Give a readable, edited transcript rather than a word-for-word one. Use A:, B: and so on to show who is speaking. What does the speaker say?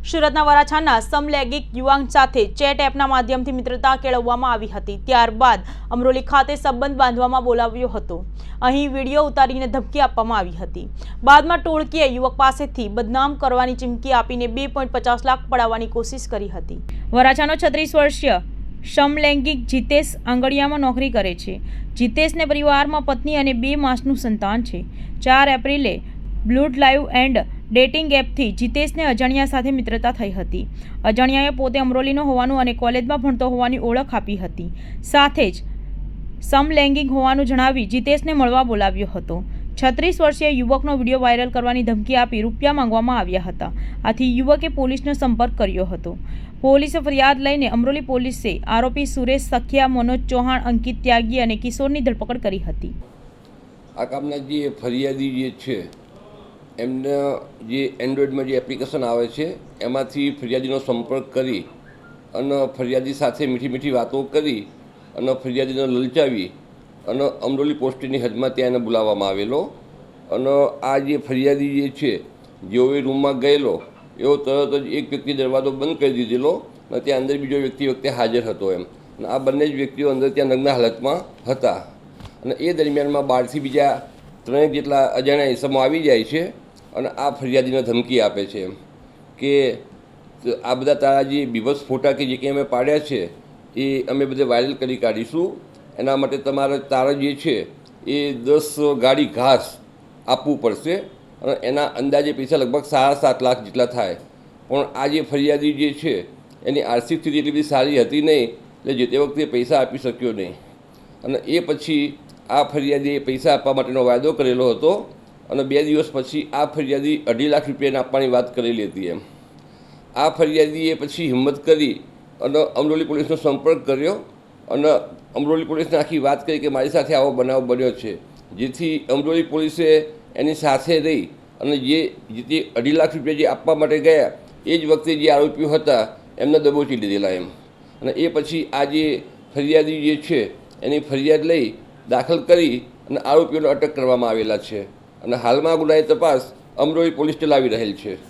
A: સુરતના વરાછાના સમલૈંગિક યુવાન સાથે ચેટ એપના માધ્યમથી મિત્રતા કેળવવામાં આવી હતી। ત્યારબાદ અમરોલી ખાતે સંબંધ બાંધવામાં બોલાવ્યો હતો। અહીં વિડીયો ઉતારીને ધમકી આપવામાં આવી હતી। બાદમાં ટોળકીએ યુવક પાસેથી બદનામ કરવાની ચીમકી આપીને 2.50 લાખ પડાવવાની કોશિશ કરી હતી। વરાછાનો 36 વર્ષીય સમલૈંગિક જીતેશ આંગળીયામાં નોકરી કરે છે। જીતેશને પરિવારમાં પત્ની અને 2 માસનું સંતાન છે। 4 એપ્રિલે બ્લૂડ લાઈવ એન્ડ ડેટિંગ એપથી જીતેશને અજાણ્યા સાથે મિત્રતા થઈ હતી। અજાણ્યાએ પોતે અમરોલીનો હોવાનું અને કોલેજમાં ભણતો હોવાની ઓળખ આપી હતી। સાથે જ સમલૈંગિક હોવાનું જણાવી જીતેશને મળવા બોલાવ્યો હતો। 36 વર્ષીય યુવકનો વિડીયો વાયરલ કરવાની ધમકી આપી રૂપિયા માંગવામાં આવ્યા હતા। આથી યુવકે પોલીસનો સંપર્ક કર્યો હતો। પોલીસે ફરિયાદ લઈને અમરોલી પોલીસે આરોપી સુરેશ સખિયા, મનોજ ચૌહાણ, અંકિત ત્યાગી અને કિશોરની ધરપકડ કરી હતી।
B: આ કામના જે ફરિયાદી જે છે એમને જે એન્ડ્રોઈડમાં જે એપ્લિકેશન આવે છે એમાંથી ફરિયાદીનો સંપર્ક કરી અને ફરિયાદી સાથે મીઠી મીઠી વાતો કરી અને ફરિયાદીને લલચાવી અને અમરોલી પોસ્ટની હદમાં ત્યાં એને બોલાવવામાં આવેલો। અને આ જે ફરિયાદી જે છે જેવો એ રૂમમાં ગયેલો એવો તરત જ એક વ્યક્તિ દરવાજો બંધ કરી દીધેલો અને ત્યાં અંદર બીજો વ્યક્તિ હાજર હતો એમ। અને આ બંને જ વ્યક્તિઓ અંદર ત્યાં નગ્ન હાલતમાં હતા। અને એ દરમિયાનમાં બહારથી બીજા 3 જેટલા અજાણ્યા ઇસમો આવી જાય છે અને આ ફરિયાદીને ધમકી આપે છે એમ કે આ બધા તારા જે બીભત્સ ફોટા કે જે કંઈ અમે પાડ્યા છે એ અમે બધે વાયરલ કરી કાઢીશું। એના માટે તારા જે છે એ 10 ગાડી ઘાસ આપવું પડશે અને એના અંદાજે પૈસા લગભગ 7.5 લાખ જેટલા થાય। પણ આ જે ફરિયાદી જે છે એની આર્થિક સ્થિતિ એટલી બધી સારી હતી નહીં, એટલે જે તે વખતે પૈસા આપી શક્યો નહીં। અને એ પછી આ ફરિયાદીએ પૈસા આપવા માટેનો વાયદો કરેલો હતો અને 2 દિવસ પછી આ ફરિયાદી 2.5 લાખ રૂપિયાને આપવાની વાત કરેલી હતી એમ। આ ફરિયાદીએ પછી હિંમત કરી અને અમરોલી પોલીસનો સંપર્ક કર્યો અને અમરોલી પોલીસને આખી વાત કરી કે મારી સાથે આવો બનાવ બન્યો છે, જેથી અમરોલી પોલીસે એની સાથે રહી અને જે 2.5 લાખ રૂપિયા જે આપવા માટે ગયા એ જ વખતે જે આરોપીઓ હતા એમને દબોચી લીધેલા એમ। અને એ પછી આ જે ફરિયાદી જે છે એની ફરિયાદ લઈ દાખલ કરી અને આરોપીઓને અટક કરવામાં આવેલા છે અને હાલમાં ગુનાની તપાસ અમરોલી પોલીસ ચલાવી રહેલ છે।